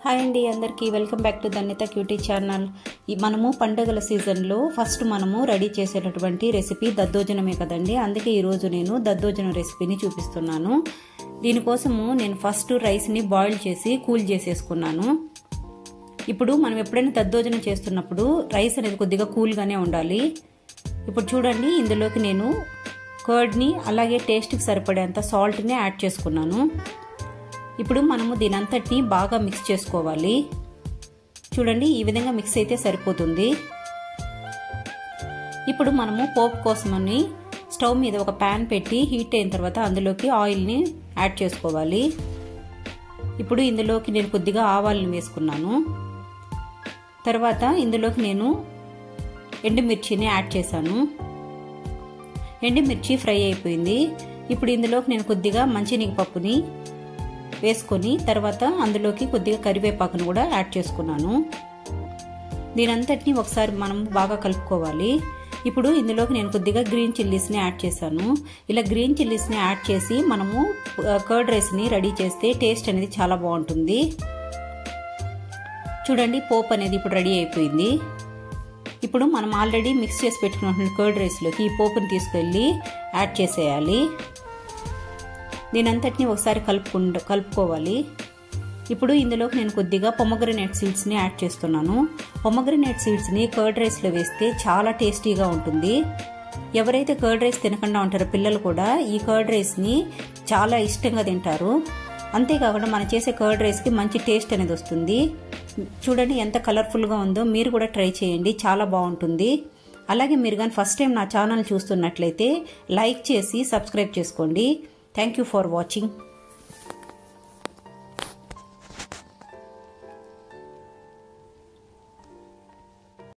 Hi అండి అందరికీ welcome back to ధన్యత క్యూటీ ఛానల్. మనము పండుగల సీజన్లో ఫస్ట్ మనము రెడీ చేసేటటువంటి రెసిపీ దద్దోజనమే కదండి. అందుకే ఈరోజు నేను దద్దోజనం రెసిపీని చూపిస్తున్నాను. దీనికోసము నేను ఫస్ట్ రైస్ని బాయిల్ చేసి కూల్ చేసేసుకున్నాను. ఇప్పుడు మనం ఎప్పుడైనా దద్దోజనం చేస్తున్నప్పుడు రైస్ అనేది కొద్దిగా కూల్గానే ఉండాలి. ఇప్పుడు చూడండి, ఇందులోకి నేను కర్డ్ని అలాగే టేస్ట్కి సరిపడేంత సాల్ట్ని యాడ్ చేసుకున్నాను. ఇప్పుడు మనము దీనంతటిని బాగా మిక్స్ చేసుకోవాలి. చూడండి, ఈ విధంగా మిక్స్ అయితే సరిపోతుంది. ఇప్పుడు మనము పోపు కోసమని స్టవ్ మీద ఒక ప్యాన్ పెట్టి హీట్ అయిన తర్వాత అందులోకి ఆయిల్ని యాడ్ చేసుకోవాలి. ఇప్పుడు ఇందులోకి నేను కొద్దిగా ఆవాలను వేసుకున్నాను. తర్వాత ఇందులోకి నేను ఎండుమిర్చిని యాడ్ చేశాను. ఎండుమిర్చి ఫ్రై అయిపోయింది. ఇప్పుడు ఇందులోకి నేను కొద్దిగా మంచినీగపప్పుని వేసుకొని తర్వాత అందులోకి కొద్దిగా కరివేపాకును కూడా యాడ్ చేసుకున్నాను. దీనంతటిని ఒకసారి మనం బాగా కలుపుకోవాలి. ఇప్పుడు ఇందులోకి నేను కొద్దిగా గ్రీన్ చిల్లీస్ని యాడ్ చేశాను. ఇలా గ్రీన్ చిల్లీస్ని యాడ్ చేసి మనము కర్డ్ రైస్ని రెడీ చేస్తే టేస్ట్ అనేది చాలా బాగుంటుంది. చూడండి, పోపు అనేది ఇప్పుడు రెడీ అయిపోయింది. ఇప్పుడు మనం ఆల్రెడీ మిక్స్ చేసి పెట్టుకున్న కర్డ్ రైస్లోకి ఈ పోపుని తీసుకెళ్ళి యాడ్ చేసేయాలి. దీనంతటిని ఒకసారి కలుపుకోవాలి. ఇప్పుడు ఇందులోకి నేను కొద్దిగా పొమగ్రనేట్ సీడ్స్ని యాడ్ చేస్తున్నాను. పొమగ్రనేట్ సీడ్స్ని కర్డ్ రైస్లో వేస్తే చాలా టేస్టీగా ఉంటుంది. ఎవరైతే కర్డ్ రైస్ తినకుండా ఉంటారో పిల్లలు కూడా ఈ కర్డ్ రైస్ని చాలా ఇష్టంగా తింటారు. అంతేకాకుండా మనం చేసే కర్డ్ రైస్కి మంచి టేస్ట్ అనేది వస్తుంది. చూడండి ఎంత కలర్ఫుల్గా ఉందో. మీరు కూడా ట్రై చేయండి, చాలా బాగుంటుంది. అలాగే మీరు కానీ ఫస్ట్ టైం నా ఛానల్ చూస్తున్నట్లయితే లైక్ చేసి సబ్స్క్రైబ్ చేసుకోండి. Thank you for watching.